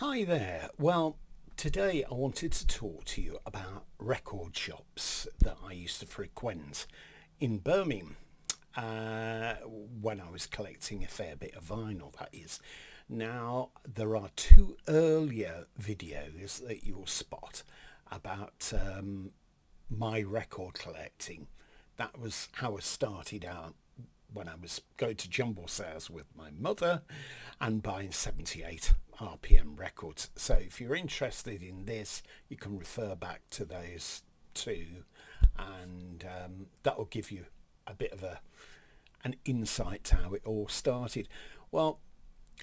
Hi there. Well, today I wanted to talk to you about record shops that I used to frequent in Birmingham when I was collecting a fair bit of vinyl, that is. Now, there are two earlier videos that you'll spot about my record collecting. That was how I started out when I was going to jumble sales with my mother and buying 78 RPM records. So if you're interested in this, you can refer back to those two, and that will give you a bit of an insight to how it all started. Well,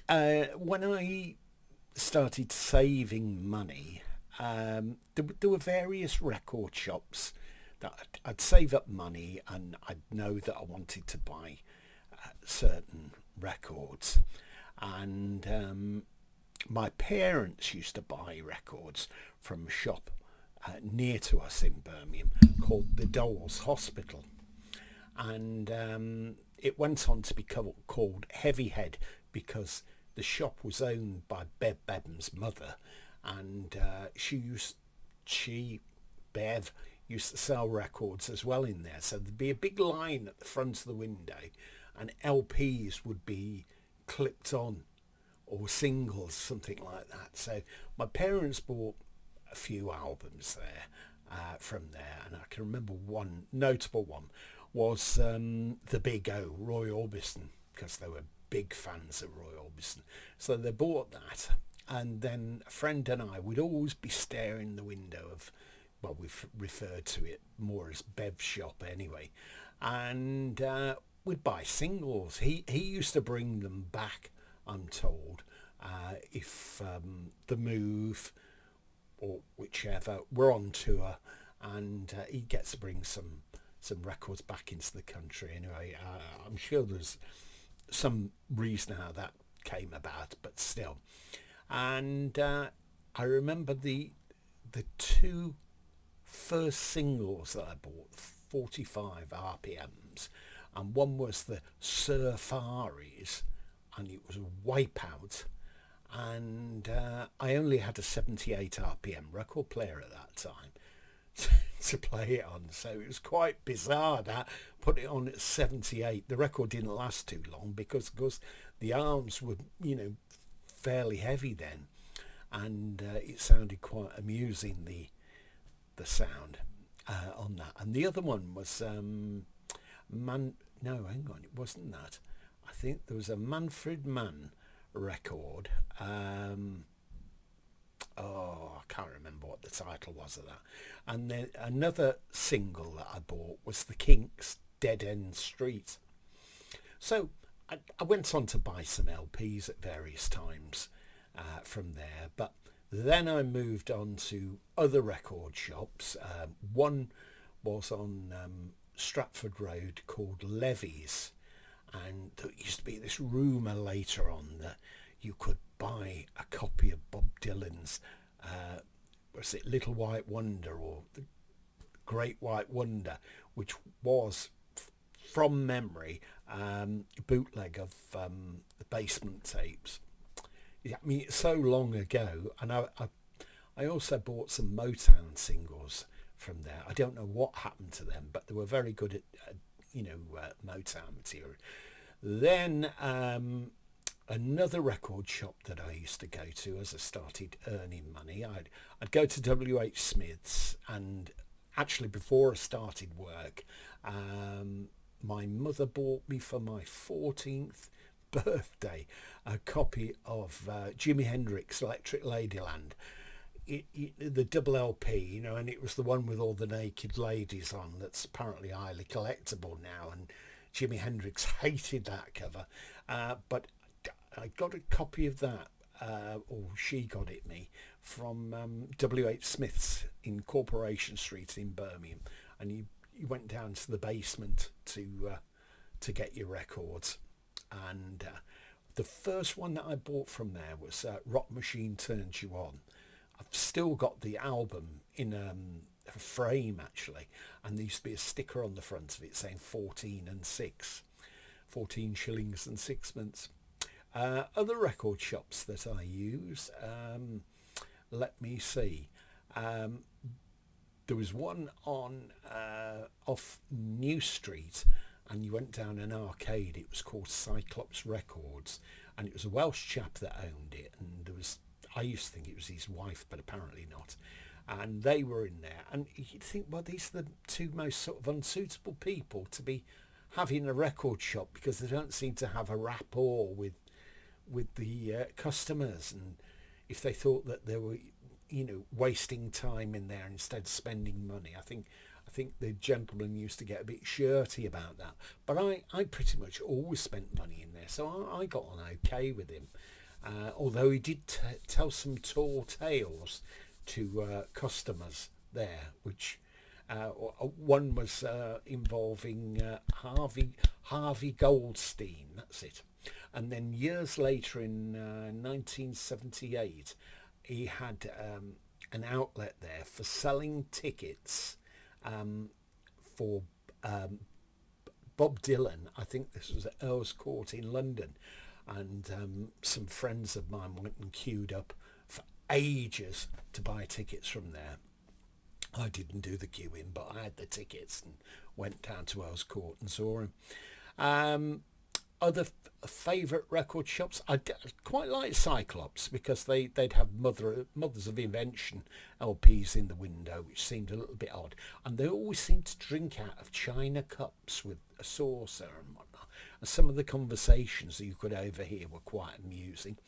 when I started saving money, there were various record shops that I'd save up money and I'd know that I wanted to buy certain records. And my parents used to buy records from a shop near to us in Birmingham called the Dolls Hospital. And it went on to be called Heavy Head because the shop was owned by Bev's mother, and Bev, used to sell records as well in there. So there'd be a big line at the front of the window, and LPs would be clipped on, or singles, something like that. So my parents bought a few albums there from there, and I can remember one notable one was the Big O, Roy Orbison, because they were big fans of Roy Orbison. So they bought that, and then a friend and I would always be staring the window of, well, we've referred to it more as Bev Shop anyway, and we'd buy singles. He used to bring them back, I'm told, if The Move or whichever were on tour, and he'd get to bring some records back into the country anyway. I'm sure there's some reason how that came about, but still. And I remember the two first singles that I bought, 45 RPMs, and one was the Surfaris, and it was Wipeout, and I only had a 78 RPM record player at that time to play it on, so it was quite bizarre that put it on at 78. The record didn't last too long because of course the arms were fairly heavy then, and it sounded quite amusing, the sound on that. And the other one was no, hang on, it wasn't that. I think there was a Manfred Mann record. I can't remember what the title was of that. And then another single that I bought was the Kinks' Dead End Street. So I went on to buy some LPs at various times from there, but then I moved on to other record shops. One was on Stratford Road called Levy's, and there used to be this rumour later on that you could buy a copy of Bob Dylan's was it Little White Wonder or the Great White Wonder, which was from memory a bootleg of the Basement tapes. I mean, it's so long ago, and I also bought some Motown singles from there. I don't know what happened to them, but they were very good at Motown material. Then another record shop that I used to go to as I started earning money, I'd go to WH Smith's, and actually before I started work, my mother bought me for my 14th birthday a copy of Jimi Hendrix Electric Ladyland, the double LP, and it was the one with all the naked ladies on that's apparently highly collectible now, and Jimi Hendrix hated that cover, but I got a copy of that, or she got it me, from WH Smith's in Corporation Street in Birmingham, and you went down to the basement to get your records. And the first one that I bought from there was Rock Machine Turns You On. I've still got the album in a frame actually, and there used to be a sticker on the front of it saying 14 and 6, 14 shillings and sixpence. Other record shops that I use, let me see. Um, there was one on off New Street, and you went down an arcade. It was called Cyclops Records, and it was a Welsh chap that owned it. And there was, I used to think it was his wife, but apparently not. And they were in there, and you'd think, well, these are the two most sort of unsuitable people to be having a record shop, because they don't seem to have a rapport with the customers. And if they thought that they were, wasting time in there instead of spending money, I think the gentleman used to get a bit shirty about that. But I pretty much always spent money in there, so I got on okay with him. Although he did tell some tall tales to customers there, which one was involving Harvey Goldstein. That's it. And then years later, in 1978, he had an outlet there for selling tickets for Bob Dylan. I think this was at Earl's Court in London, and some friends of mine went and queued up for ages to buy tickets from there. I didn't do the queuing, but I had the tickets and went down to Earl's Court and saw him. Other favourite record shops, quite like Cyclops, because they'd have Mothers of Invention LPs in the window, which seemed a little bit odd, and they always seemed to drink out of china cups with a saucer and whatnot, and some of the conversations that you could overhear were quite amusing.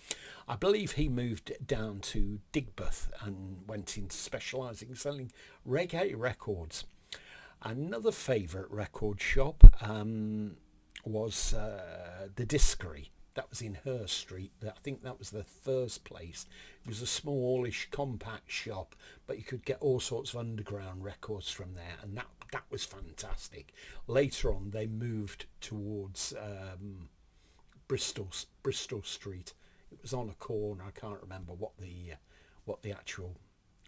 I believe he moved down to Digbeth and went into specialising selling reggae records. Another favourite record shop was the Discovery. That was in Her Street. I think that was the first place. It was a smallish, compact shop, but you could get all sorts of underground records from there, and that was fantastic. Later on, they moved towards Bristol Street. It was on a corner. I can't remember what the actual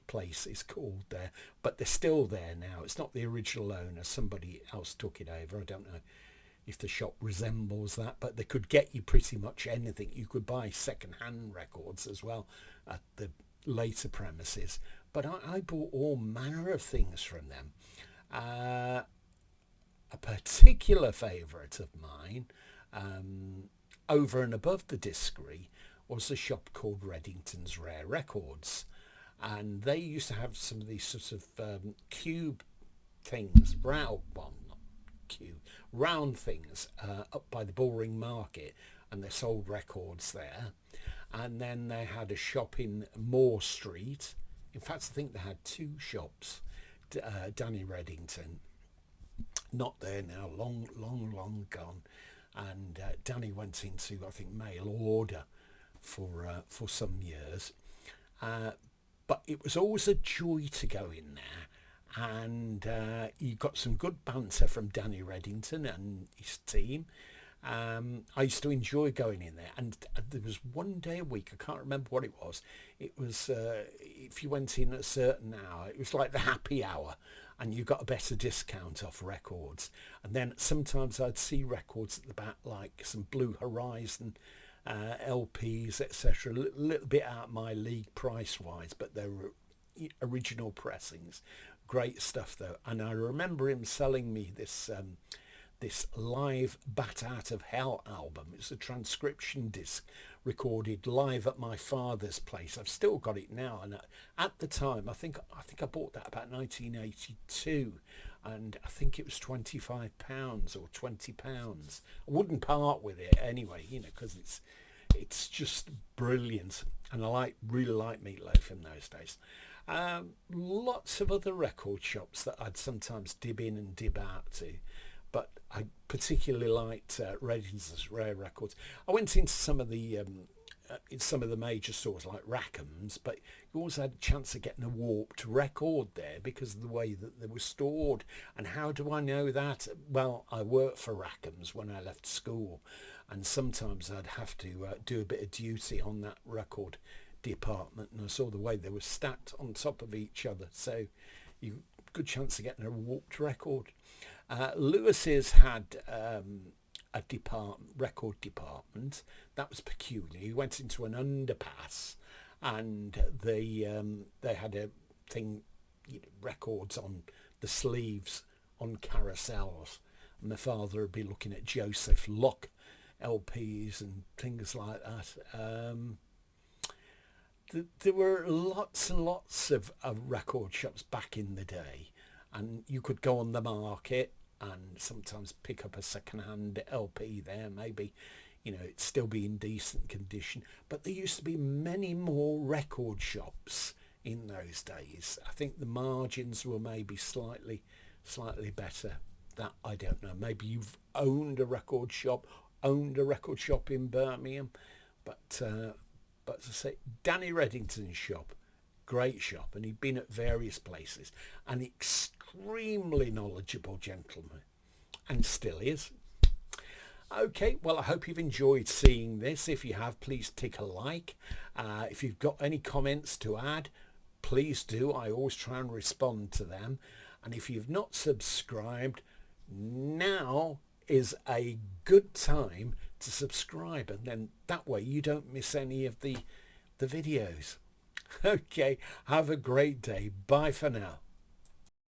place is called there, but they're still there now. It's not the original owner. Somebody else took it over. I don't know if the shop resembles that, but they could get you pretty much anything. You could buy second-hand records as well at the later premises. But I bought all manner of things from them. A particular favourite of mine, over and above the Discovery, was a shop called Readington's Rare Records. And they used to have some of these sorts of cube things, round things up by the Bullring Market, and they sold records there. And then they had a shop in Moore Street. In fact, I think they had two shops. Danny Readington, not there now, long gone. And Danny went into, I think, mail order for some years. But it was always a joy to go in there. And you got some good banter from Danny Readington and his team. I used to enjoy going in there, and there was one day a week, I can't remember what it was. It was if you went in at a certain hour, it was like the happy hour, and you got a better discount off records. And then sometimes I'd see records at the back, like some Blue Horizon LPs, etc. A little bit out of my league price wise, but they were original pressings. Great stuff though. And I remember him selling me this live Bat Out of Hell album. It's a transcription disc recorded live at my father's place. I've still got it now, and at the time I think I bought that about 1982, and I think it was £25 or £20. I wouldn't part with it anyway, because it's just brilliant, and I really like Meatloaf in those days. Lots of other record shops that I'd sometimes dib in and dib out to, but I particularly liked Readington's Rare Records. I went into some of the major stores like Rackham's, but you also had a chance of getting a warped record there because of the way that they were stored. And how do I know that? Well, I worked for Rackham's when I left school, and sometimes I'd have to do a bit of duty on that record department, and I saw the way they were stacked on top of each other, so you good chance of getting a warped record. Lewis's had a record department. that was peculiar. You went into an underpass, and they had a thing, records on the sleeves on carousels. And my father would be looking at Joseph Locke LPs and things like that. There were lots and lots of record shops back in the day, and you could go on the market and sometimes pick up a second-hand LP there, maybe, it'd still be in decent condition. But there used to be many more record shops in those days. I think the margins were maybe slightly better. That I don't know. Maybe you've owned a record shop in Birmingham, but as I say, Danny Readington's shop, great shop, and he'd been at various places. An extremely knowledgeable gentleman, and still is. Okay, well, I hope you've enjoyed seeing this. If you have, please tick a like. If you've got any comments to add, please do. I always try and respond to them. And if you've not subscribed, now is a good time to subscribe, and then that way you don't miss any of the videos. Okay, have a great day. Bye for now.